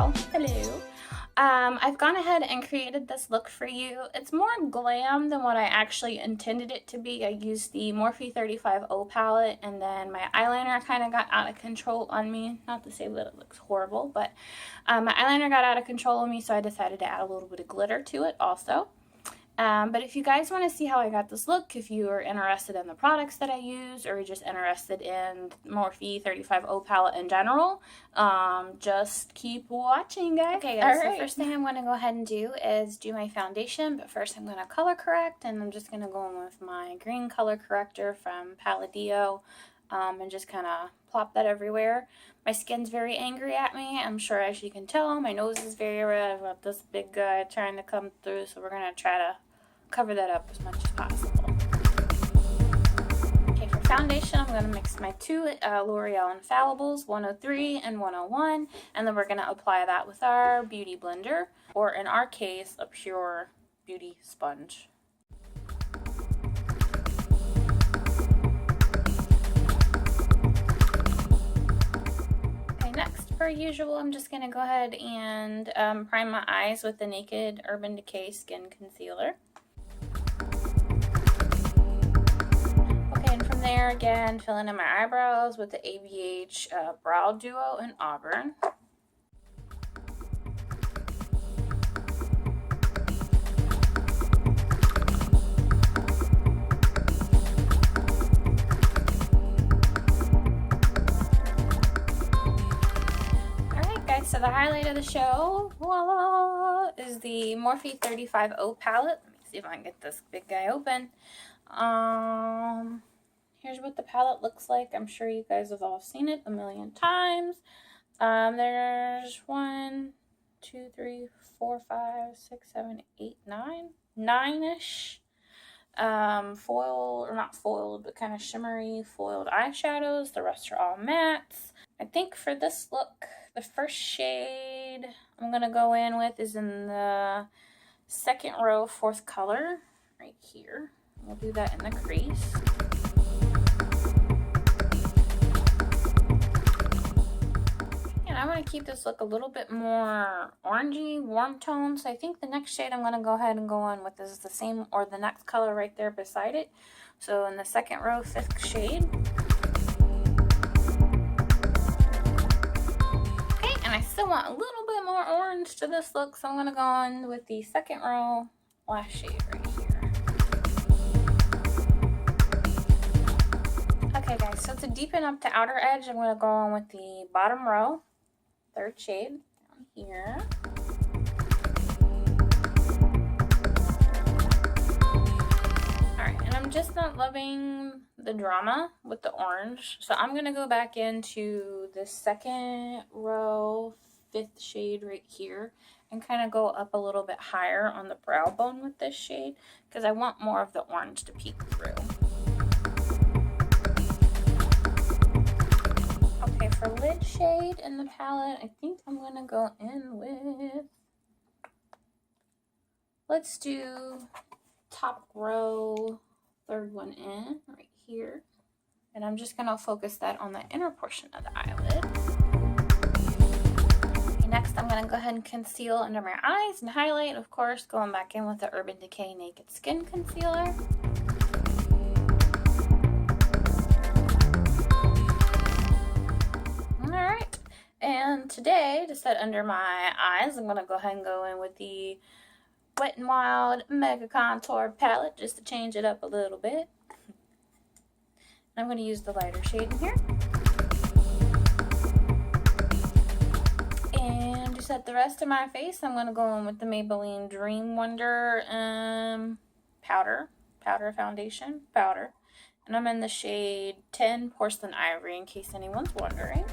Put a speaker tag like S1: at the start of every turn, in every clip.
S1: y'all. Hello. I've gone ahead and created this look for you. It's more glam than what I actually intended it to be. I used the Morphe 35O palette, and then my eyeliner kind of got out of control on me. Not to say that it looks horrible, but my eyeliner got out of control on me, so I decided to add a little bit of glitter to it also. But if you guys want to see how I got this look, if you are interested in the products that I use, or you're just interested in Morphe 35O palette in general, just keep watching, guys. Okay, guys, so the first thing I'm going to go ahead and do is do my foundation, but first I'm going to color correct, and I'm just going to go in with my green color corrector from Palladio, and just kind of plop that everywhere. My skin's very angry at me, I'm sure, as you can tell. My nose is very red. I've got this big guy trying to come through, so we're going to try to cover that up as much as possible. Okay, for foundation, I'm going to mix my two L'Oreal Infallibles, 103 and 101, and then we're going to apply that with our beauty blender, or in our case, a pure beauty sponge. Okay, next, per usual, I'm just going to go ahead and prime my eyes with the Naked Urban Decay Skin Concealer. There again, filling in my eyebrows with the AVH Brow Duo in Auburn. Alright guys, so the highlight of the show, voila, is the Morphe 35O palette. Let me see if I can get this big guy open. Here's what the palette looks like. I'm sure you guys have all seen it a million times. There's 1, 2, 3, 4, 5, 6, 7, 8, 9. 9-ish. Foil, or not foiled, but kind of shimmery foiled eyeshadows. The rest are all mattes. I think for this look, the first shade I'm going to go in with is in the second row, fourth color, right here. We'll do that in the crease. I want to keep this look a little bit more orangey, warm tone. So I think the next shade I'm going to go ahead and go in with is the same, or the next color right there beside it. So in the second row, fifth shade. Okay, and I still want a little bit more orange to this look, so I'm going to go in with the second row, last shade right here. Okay guys, so to deepen up the outer edge, I'm going to go in with the bottom row. Third shade down here. Alright, and I'm just not loving the drama with the orange, so I'm going to go back into the second row, fifth shade right here, and kind of go up a little bit higher on the brow bone with this shade, because I want more of the orange to peek through. Okay, for lid shade in the palette, I think I'm going to go in with, let's do top row, third one in, right here. And I'm just going to focus that on the inner portion of the eyelid. Okay, next I'm going to go ahead and conceal under my eyes and highlight, of course, going back in with the Urban Decay Naked Skin Concealer. Alright, and today, to set under my eyes, I'm going to go ahead and go in with the Wet n Wild Mega Contour palette, just to change it up a little bit. I'm going to use the lighter shade in here. And to set the rest of my face, I'm going to go in with the Maybelline Dream Wonder powder foundation, powder. And I'm in the shade 10 Porcelain Ivory, in case anyone's wondering.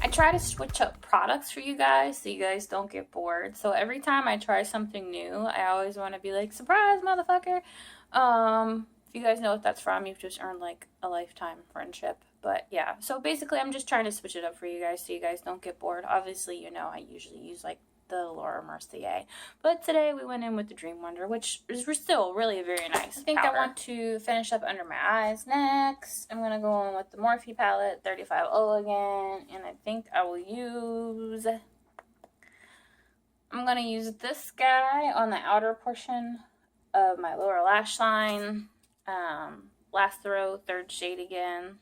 S1: I try to switch up products for you guys so you guys don't get bored. So every time I try something new, I always want to be like, surprise, motherfucker. If you guys know what that's from, you've just earned like a lifetime friendship. But yeah, so basically I'm just trying to switch it up for you guys so you guys don't get bored. Obviously, you know, I usually use like the Laura Mercier. But today we went in with the Dream Wonder, which is still really a very nice powder. I want to finish up under my eyes next. I'm going to go in with the Morphe palette, 35O again, and I think I will use... I'm going to use this guy on the outer portion of my lower lash line. Last row, 3rd shade again.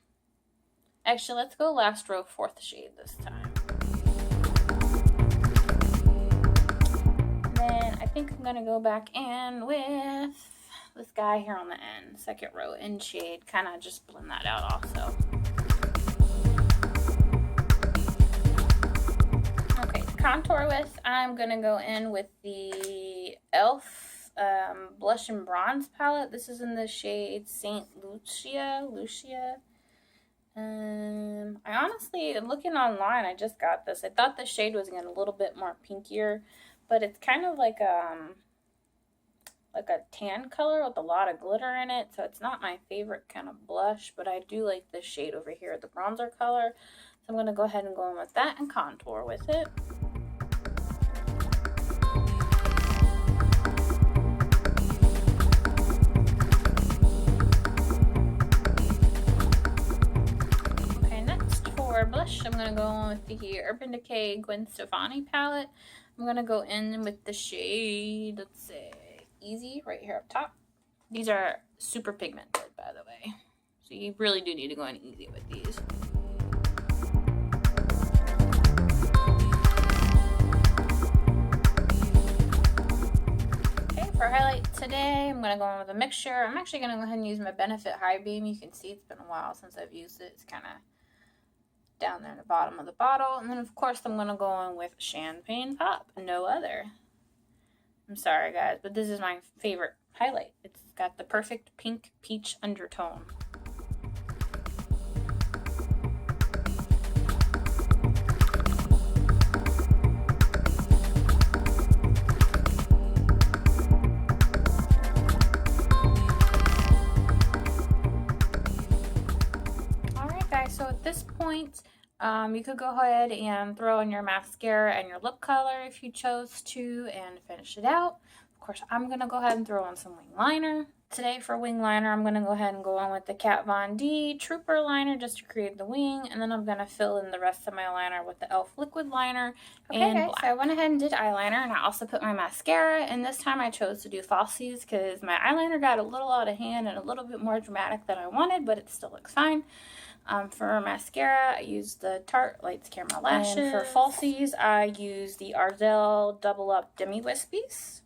S1: Actually, let's go last row, 4th shade this time. And then I think I'm going to go back in with this guy here on the end, 2nd row in shade. Kind of just blend that out also. Okay, to contour with, I'm going to go in with the e.l.f. Blush and Bronze palette. This is in the shade Saint Lucia. I honestly, looking online, I just got this. I thought the shade was getting a little bit more pinkier, but it's kind of like a tan color with a lot of glitter in it, so it's not my favorite kind of blush, but I do like this shade over here, the bronzer color. So I'm going to go ahead and go in with that and contour with it. Blush, I'm going to go on with the Urban Decay Gwen Stefani palette. I'm going to go in with the shade, let's say, Easy, right here up top. These are super pigmented, by the way. So you really do need to go in easy with these. Okay, for highlight today, I'm going to go in with a mixture. I'm actually going to go ahead and use my Benefit High Beam. You can see it's been a while since I've used it. It's kind of down there in the bottom of the bottle. And then of course I'm going to go in with Champagne Pop, no other. I'm sorry guys, but this is my favorite highlight. It's got the perfect pink peach undertone. Alright guys, so at this point you could go ahead and throw in your mascara and your lip color if you chose to and finish it out. Of course, I'm going to go ahead and throw on some wing liner. Today for wing liner, I'm going to go ahead and go on with the Kat Von D Trooper liner just to create the wing. And then I'm going to fill in the rest of my liner with the e.l.f. liquid liner and black. So I went ahead and did eyeliner, and I also put my mascara. And this time I chose to do falsies because my eyeliner got a little out of hand and a little bit more dramatic than I wanted, but it still looks fine. For mascara, I used the Tarte Lights Camera Lashes. And for falsies, I used the Ardell Double Up Demi Wispies.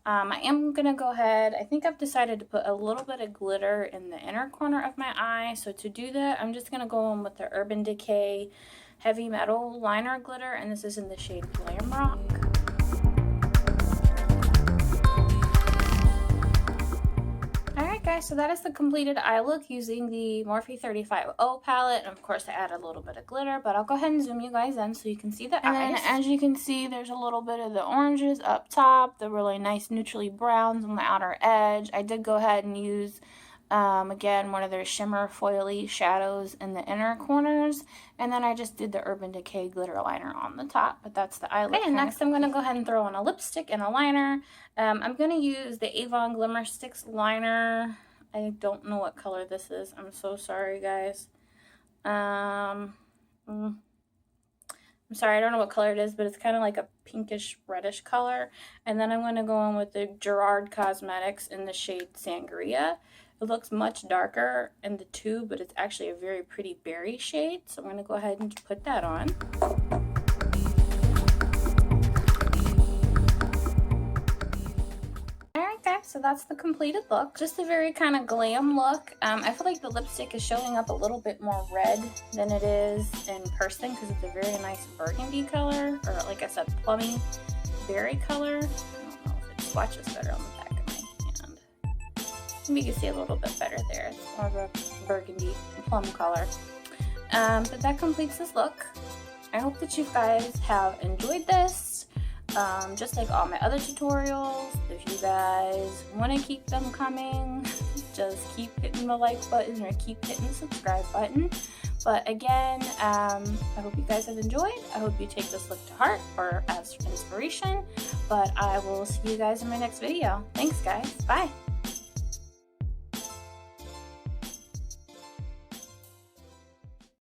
S1: I am going to go ahead, I think I've decided to put a little bit of glitter in the inner corner of my eye. So to do that, I'm just going to go in with the Urban Decay Heavy Metal Liner Glitter, and this is in the shade Glam Rock. Alright guys, so that is the completed eye look using the Morphe 35O palette. And of course I added a little bit of glitter, but I'll go ahead and zoom you guys in so you can see the eyes. And then as you can see, there's a little bit of the oranges up top, the really nice neutrally browns on the outer edge. I did go ahead and use, again, one of their shimmer foily shadows in the inner corners. And then I just did the Urban Decay glitter liner on the top, but that's the eye look. Okay, and next I'm going to go ahead and throw on a lipstick and a liner. I'm going to use the AVON Glimmersticks liner. I don't know what color this is. I'm so sorry, guys. I'm sorry, I don't know what color it is, but it's kind of like a pinkish reddish color. And then I'm going to go on with the Gerard Cosmetics in the shade Sangria. It looks much darker in the tube, but it's actually a very pretty berry shade. So I'm going to go ahead and put that on. Alright guys, so that's the completed look. Just a very kind of glam look. I feel like the lipstick is showing up a little bit more red than it is in person because it's a very nice burgundy color, or like I said, plummy berry color. I don't know if it swatches better on the back of my hand. Maybe you can see a little bit better there. It's more of a burgundy plum color. But that completes this look. I hope that you guys have enjoyed this. just like all my other tutorials. If you guys want to keep them coming, just keep hitting the like button or keep hitting the subscribe button. But again, I hope you guys have enjoyed. I hope you take this look to heart or as inspiration. But I will see you guys in my next video. Thanks, guys. Bye.